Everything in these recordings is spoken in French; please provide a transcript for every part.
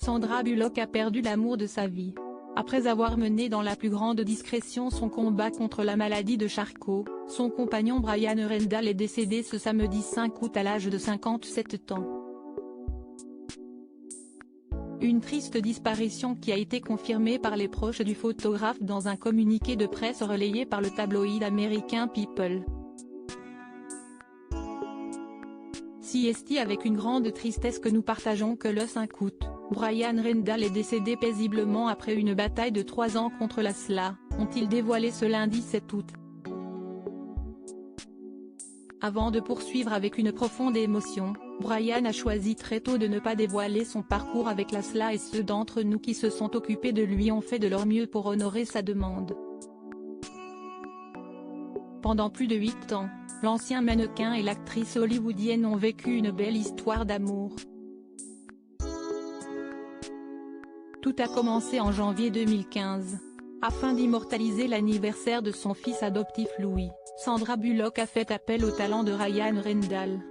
Sandra Bullock a perdu l'amour de sa vie. Après avoir mené dans la plus grande discrétion son combat contre la maladie de Charcot, son compagnon Brian Rendall est décédé ce samedi 5 août à l'âge de 57 ans. Une triste disparition qui a été confirmée par les proches du photographe dans un communiqué de presse relayé par le tabloïd américain People. C'est avec une grande tristesse que nous partageons que le 5 août, Brian Rendall est décédé paisiblement après une bataille de 3 ans contre la SLA, ont-ils dévoilé ce lundi 7 août. Avant de poursuivre avec une profonde émotion, Brian a choisi très tôt de ne pas dévoiler son parcours avec la SLA et ceux d'entre nous qui se sont occupés de lui ont fait de leur mieux pour honorer sa demande. Pendant plus de 8 ans, l'ancien mannequin et l'actrice hollywoodienne ont vécu une belle histoire d'amour. Tout a commencé en janvier 2015. Afin d'immortaliser l'anniversaire de son fils adoptif Louis, Sandra Bullock a fait appel au talent de Brian Rendall.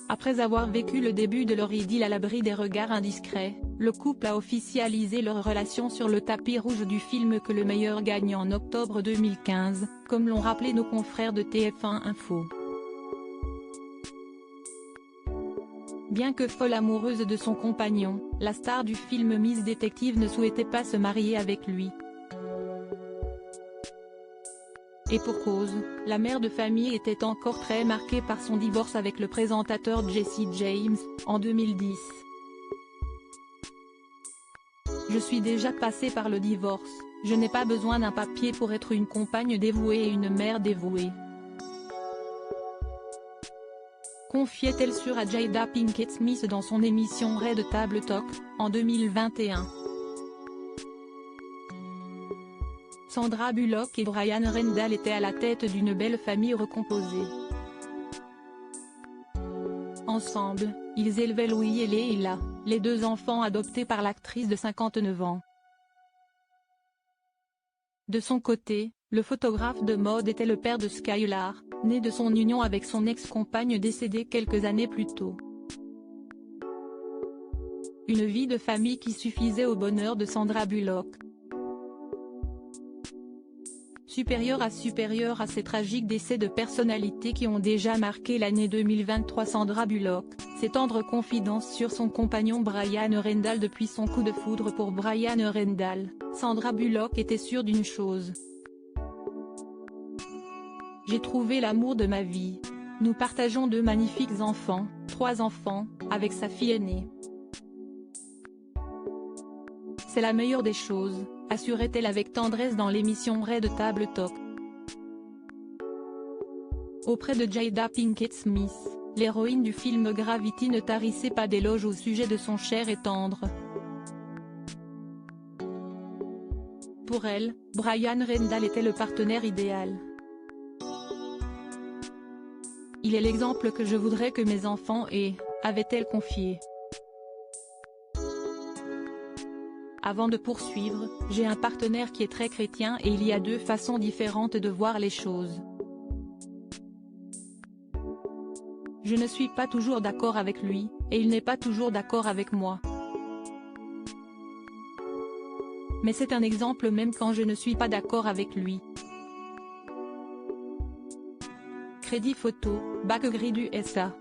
Après avoir vécu le début de leur idylle à l'abri des regards indiscrets, le couple a officialisé leur relation sur le tapis rouge du film Que le meilleur gagne en octobre 2015, comme l'ont rappelé nos confrères de TF1 Info. Bien que folle amoureuse de son compagnon, la star du film Miss Détective ne souhaitait pas se marier avec lui. Et pour cause, la mère de famille était encore très marquée par son divorce avec le présentateur Jesse James, en 2010. Je suis déjà passée par le divorce, je n'ai pas besoin d'un papier pour être une compagne dévouée et une mère dévouée. Confiait-elle sur Jada Pinkett Smith dans son émission Red Table Talk, en 2021. Sandra Bullock et Brian Rendall étaient à la tête d'une belle famille recomposée. Ensemble, ils élevaient Louis et Leila, les 2 enfants adoptés par l'actrice de 59 ans. De son côté, le photographe de mode était le père de Skylar, né de son union avec son ex-compagne décédée quelques années plus tôt. Une vie de famille qui suffisait au bonheur de Sandra Bullock. Supérieur à ces tragiques décès de personnalités qui ont déjà marqué l'année 2023, Sandra Bullock, ses tendres confidences sur son compagnon Brian Rendall. Depuis son coup de foudre pour Brian Rendall, Sandra Bullock était sûre d'une chose. J'ai trouvé l'amour de ma vie. Nous partageons 2 magnifiques enfants, 3 enfants, avec sa fille aînée. C'est la meilleure des choses, assurait-elle avec tendresse dans l'émission Red Table Talk. Auprès de Jada Pinkett Smith, l'héroïne du film Gravity ne tarissait pas d'éloges au sujet de son cher et tendre. Pour elle, Brian Rendall était le partenaire idéal. Il est l'exemple que je voudrais que mes enfants aient, avait-elle confié. Avant de poursuivre, j'ai un partenaire qui est très chrétien et il y a 2 façons différentes de voir les choses. Je ne suis pas toujours d'accord avec lui, et il n'est pas toujours d'accord avec moi. Mais c'est un exemple même quand je ne suis pas d'accord avec lui. Crédit photo, Bac Gris du SA.